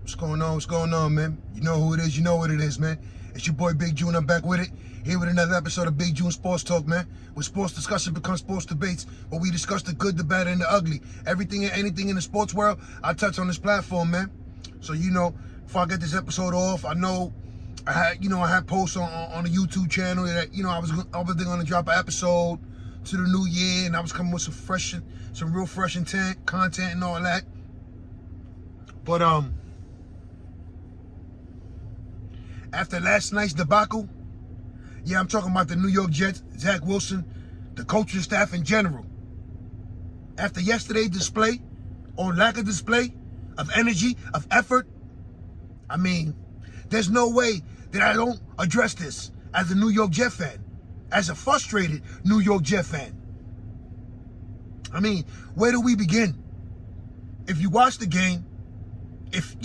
What's going on? What's going on, man? You know who it is. You know what it is, man. It's your boy Big June. I'm back with it. Here with another episode of Big June Sports Talk, man. Where sports discussion becomes sports debates, where we discuss the good, the bad, and the ugly. Everything and anything in the sports world, I touch on this platform, man. So, before I get this episode off, I know I had posts on the YouTube channel that, I was going to drop an episode to the new year, and I was coming with some real fresh content and all that. But, after last night's debacle, I'm talking about the New York Jets, Zach Wilson, the coaching staff in general. After yesterday's display, or lack of display, of energy, of effort, there's no way that I don't address this as a New York Jet fan, as a frustrated New York Jet fan. Where do we begin? If you watch the game, if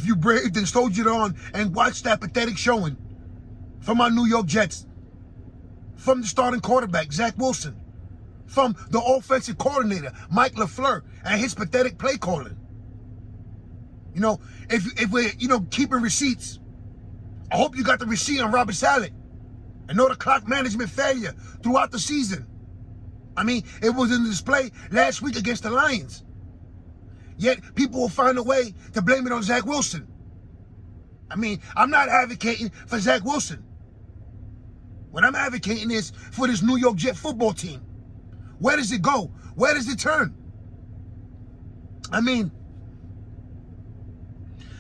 you braved and soldiered on and watched that pathetic showing from our New York Jets, from the starting quarterback, Zach Wilson, from the offensive coordinator, Mike LaFleur, and his pathetic play calling. If we're, keeping receipts, I hope you got the receipt on Robert Saleh and know the clock management failure throughout the season. It was in display last week against the Lions. Yet people will find a way to blame it on Zach Wilson. I'm not advocating for Zach Wilson. What I'm advocating is for this New York Jet football team. Where does it go? Where does it turn?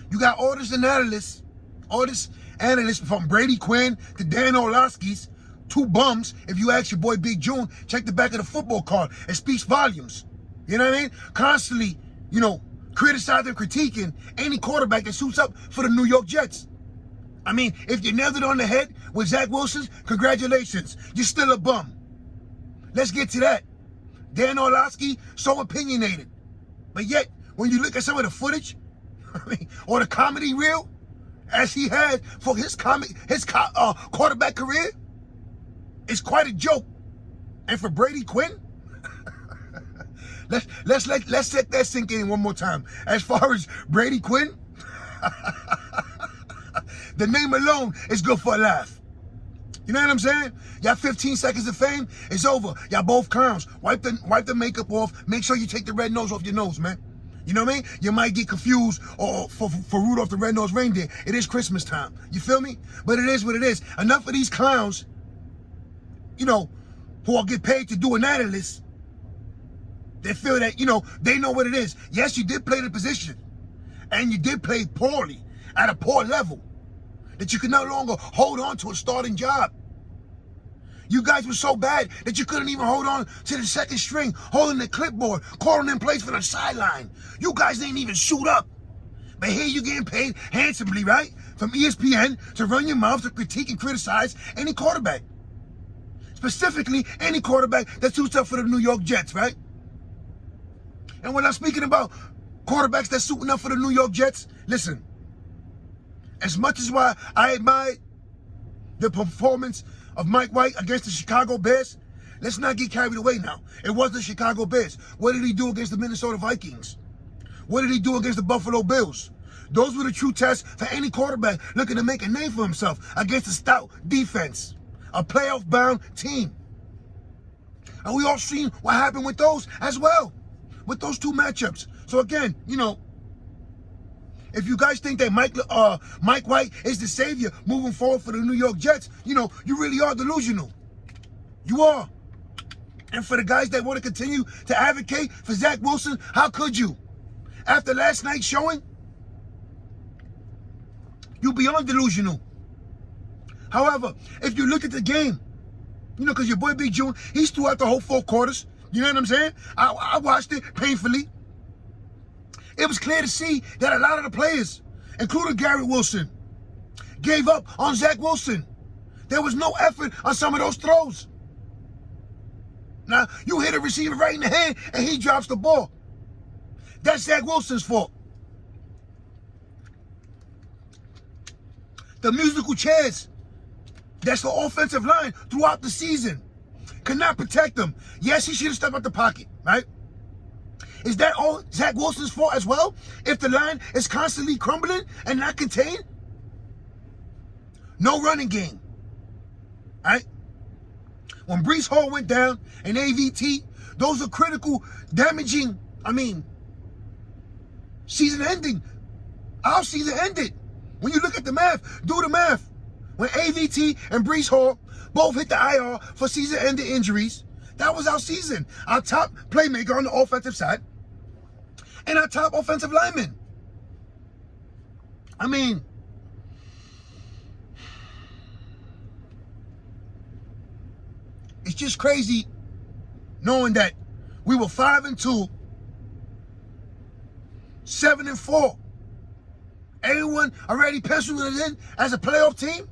You got all this analysts from Brady Quinn to Dan Orlovsky's, two bums. If you ask your boy Big June, check the back of the football card. It speaks volumes. You know what I mean? Constantly, criticizing, critiquing any quarterback that suits up for the New York Jets. If you nailed it on the head with Zach Wilson, congratulations. You're still a bum. Let's get to that. Dan Orlovsky, so opinionated. But yet, when you look at some of the footage, or the comedy reel, as he had for his quarterback career, it's quite a joke. And for Brady Quinn, let's let that sink in one more time. As far as Brady Quinn, the name alone is good for a laugh. You know what I'm saying? Y'all 15 seconds of fame, it's over. Y'all both clowns. Wipe the makeup off. Make sure you take the red nose off your nose, man. You know what I mean? You might get confused for Rudolph the Red-Nosed Reindeer. It is Christmas time. You feel me? But it is what it is. Enough of these clowns, who will get paid to do an analyst. They feel that, they know what it is. Yes, you did play the position. And you did play poorly, at a poor level, that you could no longer hold on to a starting job. You guys were so bad that you couldn't even hold on to the second string, holding the clipboard, calling in plays for the sideline. You guys didn't even suit up. But here you're getting paid handsomely, right? From ESPN to run your mouth to critique and criticize any quarterback. Specifically, any quarterback that suits up for the New York Jets, right? And when I'm speaking about quarterbacks that's suiting up for the New York Jets, listen, as much as why I admire the performance of Mike White against the Chicago Bears, let's not get carried away now. It was the Chicago Bears. What did he do against the Minnesota Vikings? What did he do against the Buffalo Bills? Those were the true tests for any quarterback looking to make a name for himself against a stout defense, a playoff-bound team. And we all seen what happened with those as well, with those two matchups. So again, if you guys think that Mike White is the savior moving forward for the New York Jets, you really are delusional. You are. And for the guys that want to continue to advocate for Zach Wilson, how could you? After last night's showing, you're beyond delusional. However, if you look at the game, because your boy Big June, he's throughout the whole 4 quarters. You know what I'm saying? I watched it painfully. It was clear to see that a lot of the players, including Gary Wilson, gave up on Zach Wilson. There was no effort on some of those throws. Now, you hit a receiver right in the hand and he drops the ball. That's Zach Wilson's fault. The musical chairs, that's the offensive line throughout the season, could not protect him. Yes, he should have stepped out the pocket, right? Is that all Zach Wilson's fault as well? If the line is constantly crumbling and not contained? No running game. All right? When Breece Hall went down and AVT, those are critical, damaging, season ending. Our season ended. When you look at the math, do the math. When AVT and Breece Hall both hit the IR for season-ending injuries, that was our season. Our top playmaker on the offensive side and our top offensive lineman. It's just crazy knowing that we were 5-2, 7-4. Everyone already penciled it in as a playoff team.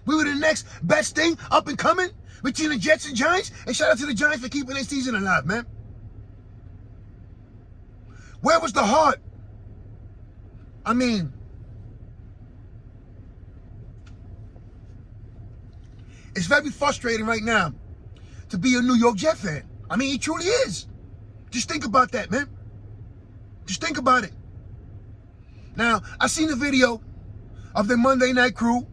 We were the next best thing up and coming between the Jets and Giants. And shout out to the Giants for keeping their season alive, man. Where was the heart? It's very frustrating right now to be a New York Jet fan. It truly is. Just think about that, man. Just think about it. Now, I seen a video of the Monday Night Crew.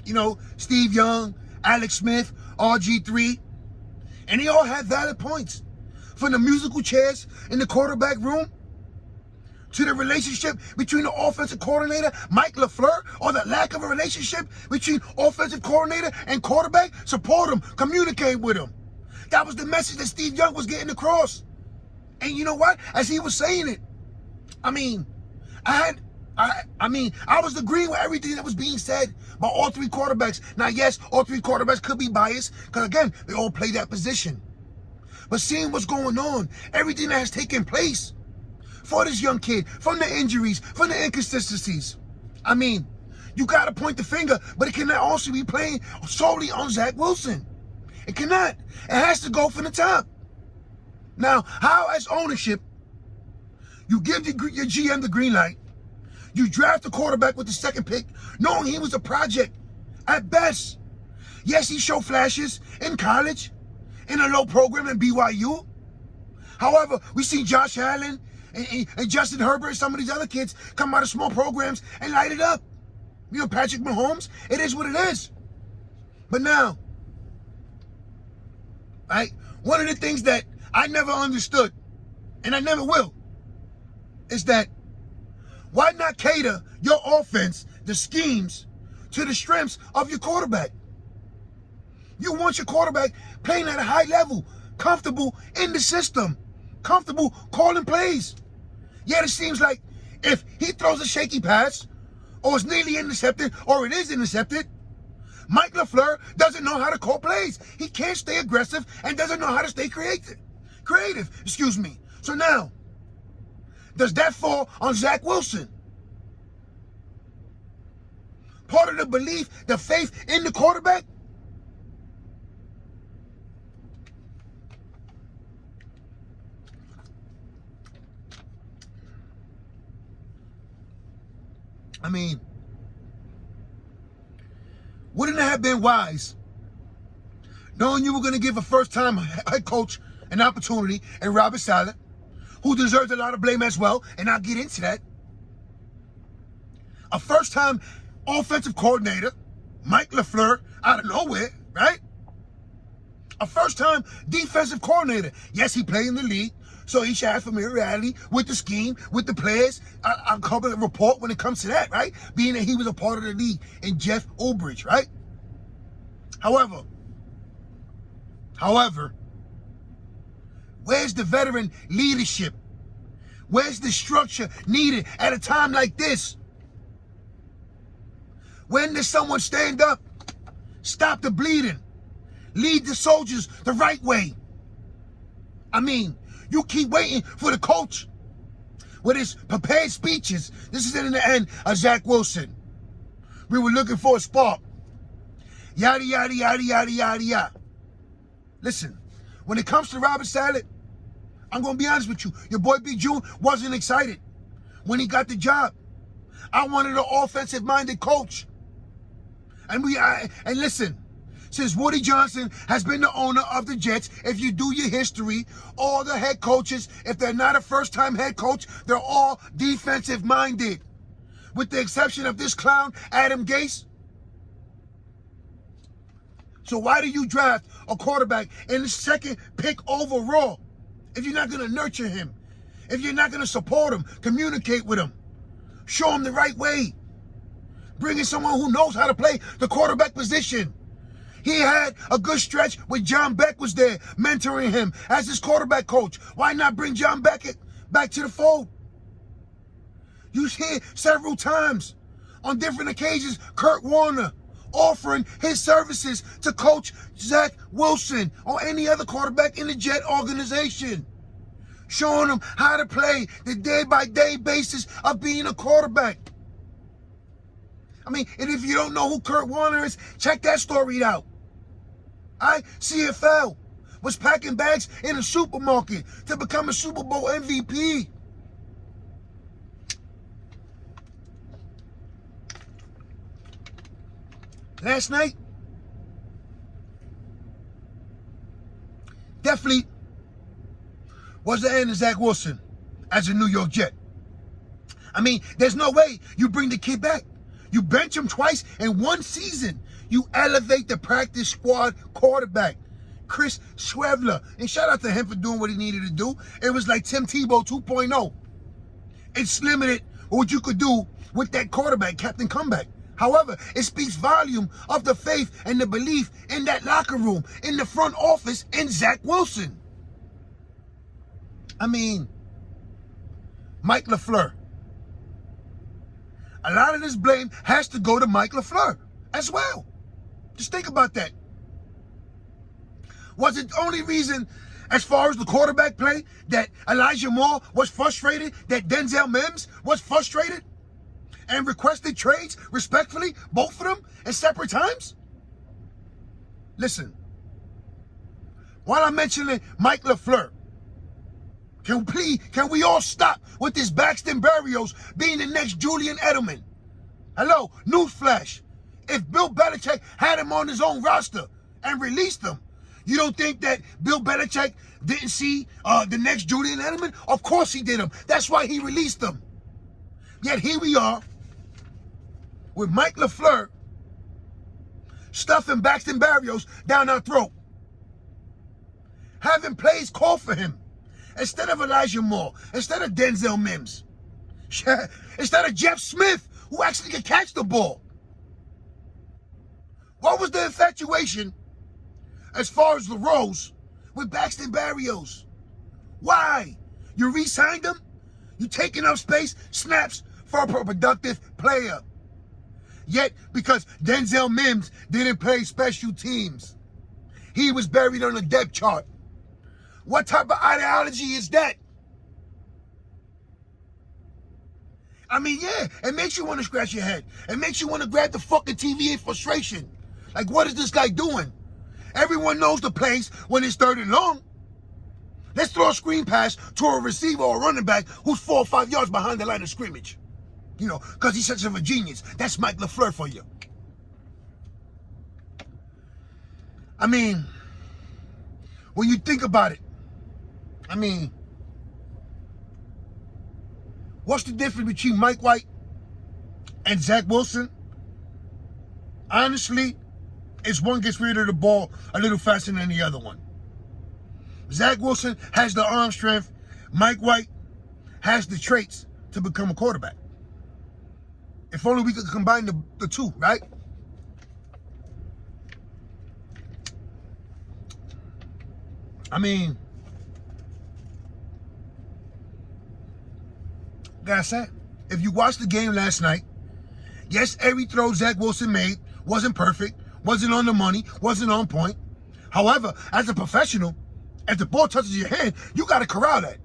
You know, Steve Young, Alex Smith, RG3. And they all had valid points. From the musical chairs in the quarterback room to the relationship between the offensive coordinator, Mike LaFleur, or the lack of a relationship between offensive coordinator and quarterback. Support him, communicate with him. That was the message that Steve Young was getting across. And you know what? As he was saying it, I was agreeing with everything that was being said by all three quarterbacks. Now, yes, all three quarterbacks could be biased because, again, they all play that position. But seeing what's going on, everything that has taken place for this young kid, from the injuries, from the inconsistencies, you got to point the finger, but it cannot also be playing solely on Zach Wilson. It cannot. It has to go from the top. Now, how as ownership, you give your GM the green light, you draft the quarterback with the second pick, knowing he was a project at best. Yes, he showed flashes in college, in a low program in BYU. However, we see Josh Allen and Justin Herbert and some of these other kids come out of small programs and light it up. You know, Patrick Mahomes, it is what it is. But now, one of the things that I never understood, and I never will, is that why not cater your offense, the schemes, to the strengths of your quarterback? You want your quarterback playing at a high level, comfortable in the system, comfortable calling plays. Yet it seems like if he throws a shaky pass, or it's nearly intercepted, or it is intercepted, Mike LaFleur doesn't know how to call plays. He can't stay aggressive and doesn't know how to stay creative. So now, does that fall on Zach Wilson? Part of the belief, the faith in the quarterback? Wouldn't it have been wise, knowing you were going to give a first-time head coach an opportunity in Robert Saleh, who deserves a lot of blame as well, and I'll get into that. A first-time offensive coordinator, Mike LaFleur, out of nowhere, right? A first-time defensive coordinator. Yes, he played in the league, so he should have familiarity with the scheme, with the players. I'll cover a report when it comes to that, right? Being that he was a part of the league in Jeff Ulbrich, right? However, where's the veteran leadership? Where's the structure needed at a time like this? When does someone stand up, stop the bleeding, lead the soldiers the right way? You keep waiting for the coach with his prepared speeches. This is in the end of Zach Wilson. We were looking for a spark. Yada, yada, yada, yada, yada, yada. Listen, when it comes to Robert Saleh, I'm going to be honest with you. Your boy B. June wasn't excited when he got the job. I wanted an offensive-minded coach. And listen, since Woody Johnson has been the owner of the Jets, if you do your history, all the head coaches, if they're not a first-time head coach, they're all defensive-minded. With the exception of this clown, Adam Gase. So why do you draft a quarterback in the second pick overall if you're not going to nurture him? If you're not going to support him, communicate with him, show him the right way. Bring in someone who knows how to play the quarterback position. He had a good stretch when John Beck was there, mentoring him as his quarterback coach. Why not bring John Beck back to the fold? You hear several times on different occasions Kurt Warner offering his services to coach Zach Wilson or any other quarterback in the Jet organization, showing them how to play the day-by-day basis of being a quarterback. I mean, and if you don't know who Kurt Warner is, check that story out. CFL was packing bags in a supermarket to become a Super Bowl MVP. Last night, definitely was the end of Zach Wilson as a New York Jet. I mean, there's no way you bring the kid back. You bench him twice in one season. You elevate the practice squad quarterback, Chris Schwebler. And shout out to him for doing what he needed to do. It was like Tim Tebow 2.0. It's limited what you could do with that quarterback, Captain Comeback. However, it speaks volume of the faith and the belief in that locker room, in the front office, in Zach Wilson. I mean, Mike LaFleur. A lot of this blame has to go to Mike LaFleur as well. Just think about that. Was it the only reason, as far as the quarterback play, that Elijah Moore was frustrated, that Denzel Mims was frustrated, and requested trades respectfully, both of them, at separate times? Listen, while I'm mentioning Mike LaFleur, can we all stop with this Braxton Berrios being the next Julian Edelman? Hello, newsflash. If Bill Belichick had him on his own roster and released him, you don't think that Bill Belichick didn't see the next Julian Edelman? Of course he did him. That's why he released him. Yet here we are with Mike LaFleur stuffing Braxton Berrios down our throat, having plays called for him instead of Elijah Moore, instead of Denzel Mims, instead of Jeff Smith, who actually could catch the ball. What was the infatuation as far as the roles with Braxton Berrios? Why? You re-signed him? You taking up space, snaps for a productive player. Yet, because Denzel Mims didn't play special teams, he was buried on the depth chart. What type of ideology is that? I mean, yeah, it makes you want to scratch your head. It makes you want to grab the fucking TV in frustration. Like, what is this guy doing? Everyone knows the plays when it's 3rd and long. Let's throw a screen pass to a receiver or a running back who's 4 or 5 yards behind the line of scrimmage. You know, because he's such of a genius. That's Mike LaFleur for you. I mean, when you think about it, I mean, what's the difference between Mike White and Zach Wilson? Honestly, it's one gets rid of the ball a little faster than the other one. Zach Wilson has the arm strength. Mike White has the traits to become a quarterback. If only we could combine the two, right? I mean, like I said, if you watched the game last night, yes, every throw Zach Wilson made wasn't perfect, wasn't on the money, wasn't on point. However, as a professional, if the ball touches your hand, you got to corral that.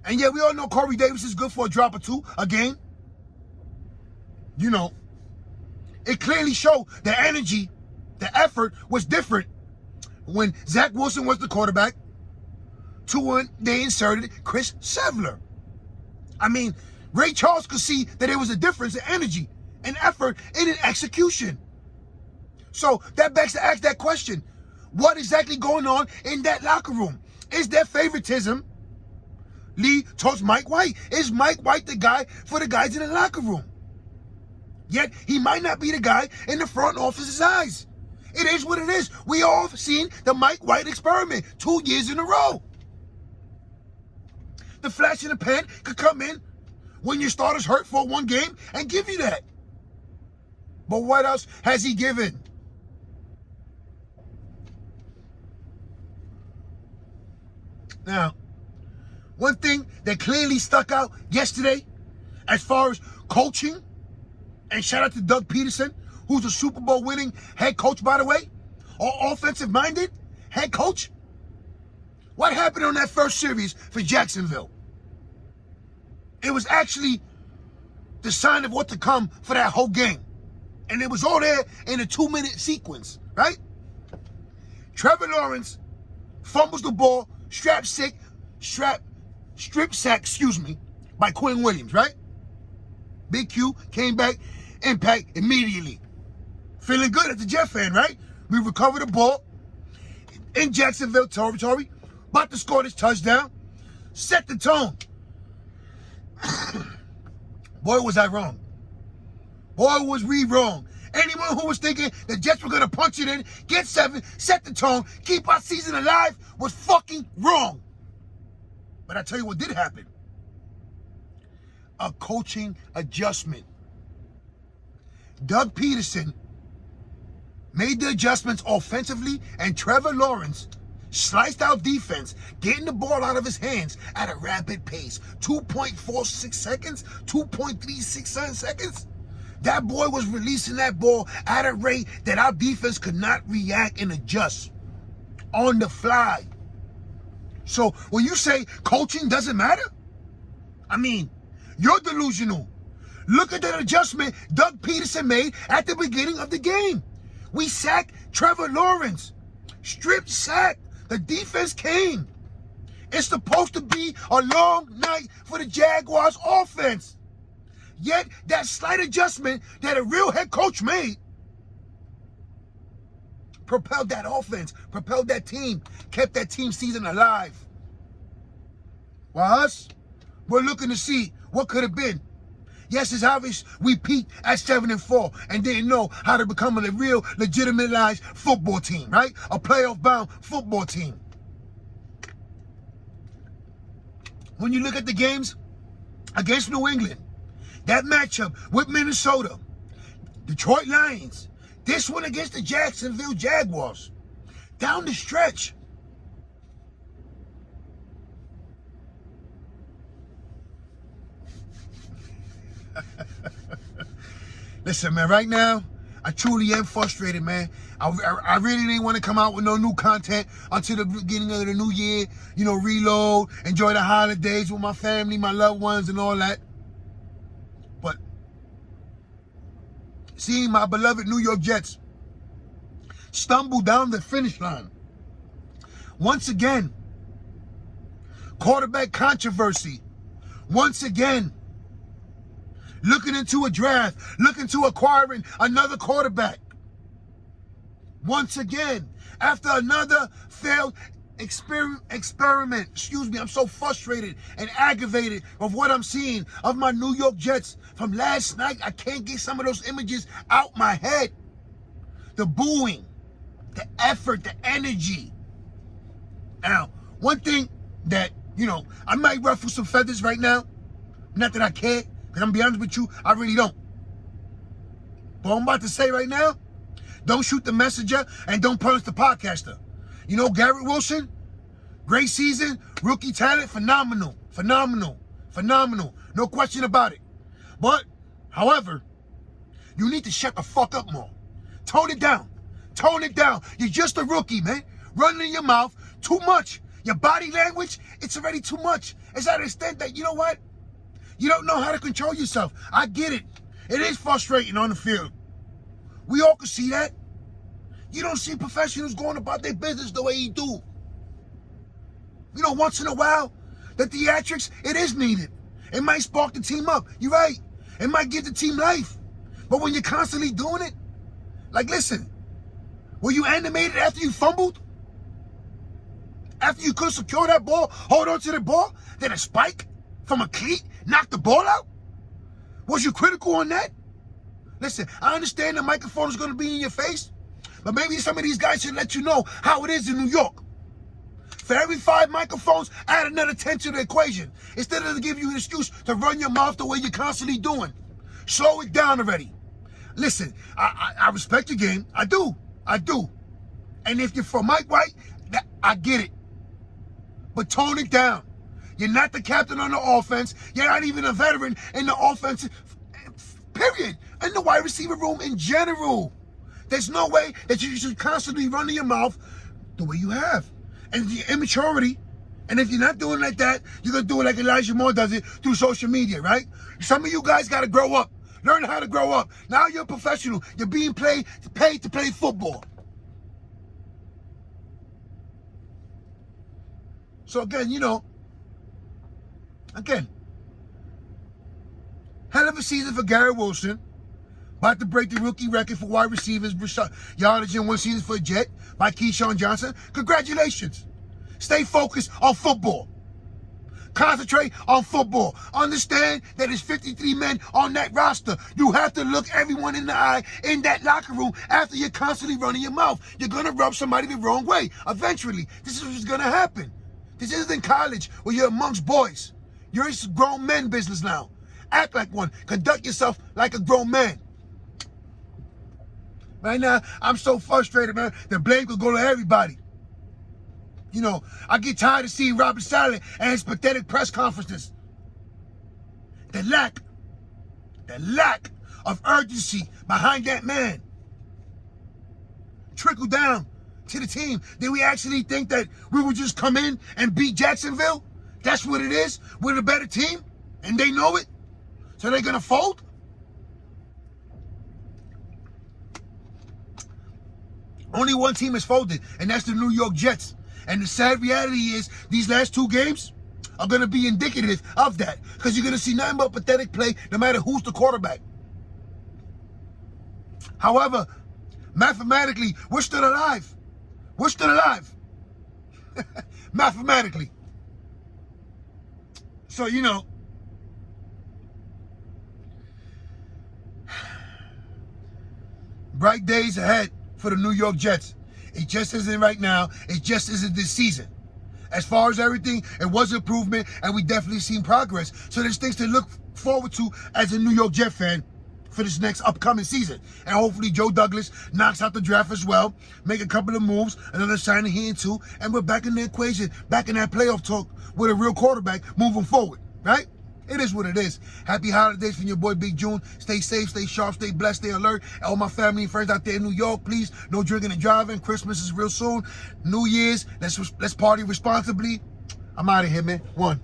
And yeah, we all know Corey Davis is good for a drop or two a game. You know, it clearly showed the energy, the effort was different when Zach Wilson was the quarterback to when they inserted Chris Schwebler. I mean, Ray Charles could see that there was a difference in energy and effort and in execution. So that begs to ask that question. What exactly going on in that locker room? Is there favoritism, Lee, towards Mike White? Is Mike White the guy for the guys in the locker room? Yet he might not be the guy in the front office's eyes. It is what it is. We all have seen the Mike White experiment 2 years in a row. The flash in the pan could come in when your starter's hurt for one game and give you that. But what else has he given? Now, one thing that clearly stuck out yesterday as far as coaching, and shout out to Doug Peterson, who's a Super Bowl winning head coach, by the way, or offensive-minded head coach. What happened on that first series for Jacksonville? It was actually the sign of what to come for that whole game. And it was all there in a 2-minute sequence, right? Trevor Lawrence fumbles the ball, strip sack, by Quinn Williams, right? Big Q came back, impact immediately. Feeling good as a Jet fan, right? We recovered the ball in Jacksonville territory, about to score this touchdown, set the tone. Boy, was I wrong. Boy, was we wrong. Anyone who was thinking the Jets were going to punch it in, get 7, set the tone, keep our season alive was fucking wrong. But I tell you what did happen. A coaching adjustment. Doug Peterson made the adjustments offensively, and Trevor Lawrence sliced out defense, getting the ball out of his hands at a rapid pace. 2.46 seconds, 2.36 seconds. That boy was releasing that ball at a rate that our defense could not react and adjust on the fly. So when you say coaching doesn't matter, I mean, you're delusional. Look at that adjustment Doug Peterson made at the beginning of the game. We sacked Trevor Lawrence. Strip sack. The defense came. It's supposed to be a long night for the Jaguars offense. Yet that slight adjustment that a real head coach made propelled that offense, propelled that team, kept that team season alive. While us, we're looking to see what could have been. Yes, it's obvious we peaked at 7-4 and didn't know how to become a real legitimatized football team, right? A playoff-bound football team. When you look at the games against New England, that matchup with Minnesota, Detroit Lions, this one against the Jacksonville Jaguars, down the stretch, listen, man, right now, I truly am frustrated, man. I really didn't want to come out with no new content until the beginning of the new year. You know, reload, enjoy the holidays with my family, my loved ones, and all that. But seeing my beloved New York Jets stumble down the finish line once again, quarterback controversy once again, looking into a draft, looking to acquiring another quarterback. Once again, after another failed experiment, I'm so frustrated and aggravated of what I'm seeing of my New York Jets from last night. I can't get some of those images out my head. The booing, the effort, the energy. Now, one thing that, you know, I might ruffle some feathers right now. Not that I care. Because I'm going to be honest with you, I really don't. But what I'm about to say right now, don't shoot the messenger and don't punish the podcaster. You know, Garrett Wilson, great season, rookie talent, phenomenal. No question about it. But, however, you need to shut the fuck up more. Tone it down. You're just a rookie, man. Running in your mouth, too much. Your body language, it's already too much. It's at an extent that, you know what? You don't know how to control yourself. I get it. It is frustrating on the field. We all can see that. You don't see professionals going about their business the way you do. You know, once in a while, the theatrics, it is needed. It might spark the team up. You're right. It might give the team life. But when you're constantly doing it, like, listen, Were you animated after you fumbled? After you couldn't secure that ball, hold on to the ball, then a spike from a cleat knocked the ball out? Was you critical on that? Listen, I understand the microphone is going to be in your face, but maybe some of these guys should let you know how it is in New York. For every 5 microphones, add another 10 to the equation. Instead of to give you an excuse to run your mouth the way you're constantly doing. Slow it down already. Listen, I respect your game. I do. And if you're for Mike White, I get it. But tone it down. You're not the captain on the offense. You're not even a veteran in the offense, period. In the wide receiver room in general. There's no way that you should constantly run in your mouth the way you have. And the immaturity, and if you're not doing like that, you're going to do it like Elijah Moore does it through social media, right? Some of you guys got to grow up. Learn how to grow up. Now you're a professional. You're being paid to play football. So again, hell of a season for Garrett Wilson. About to break the rookie record for wide receivers yardage in one season for a Jet by Keyshawn Johnson. Congratulations. Stay focused on football. Concentrate on football. Understand that there's 53 men on that roster. You have to look everyone in the eye in that locker room after you're constantly running your mouth. You're going to rub somebody the wrong way. Eventually, this is what's going to happen. This isn't college where you're amongst boys. You're in grown men business now. Act like one. Conduct yourself like a grown man. Right now, I'm so frustrated, man. The blame could go to everybody. I get tired of seeing Robert Saleh and his pathetic press conferences. The lack of urgency behind that man. Trickle down to the team. Did we actually think that we would just come in and beat Jacksonville? That's what it is? We're the better team? And they know it? So they're going to fold? Only one team has folded, and that's the New York Jets. And the sad reality is these last 2 games are going to be indicative of that, because you're going to see nothing but pathetic play no matter who's the quarterback. However, mathematically, we're still alive. We're still alive. Mathematically. So, bright days ahead for the New York Jets. It just isn't right now. It just isn't this season. As far as everything, it was improvement, and we definitely seen progress. So there's things to look forward to as a New York Jet fan for this next upcoming season. And hopefully Joe Douglas knocks out the draft as well, make a couple of moves, another signing here and too, and we're back in the equation, back in that playoff talk with a real quarterback moving forward, right? It is what it is. Happy holidays from your boy Big June. Stay safe, stay sharp, stay blessed, stay alert. And all my family and friends out there in New York, please, no drinking and driving. Christmas is real soon. New Year's, let's party responsibly. I'm out of here, man. 1.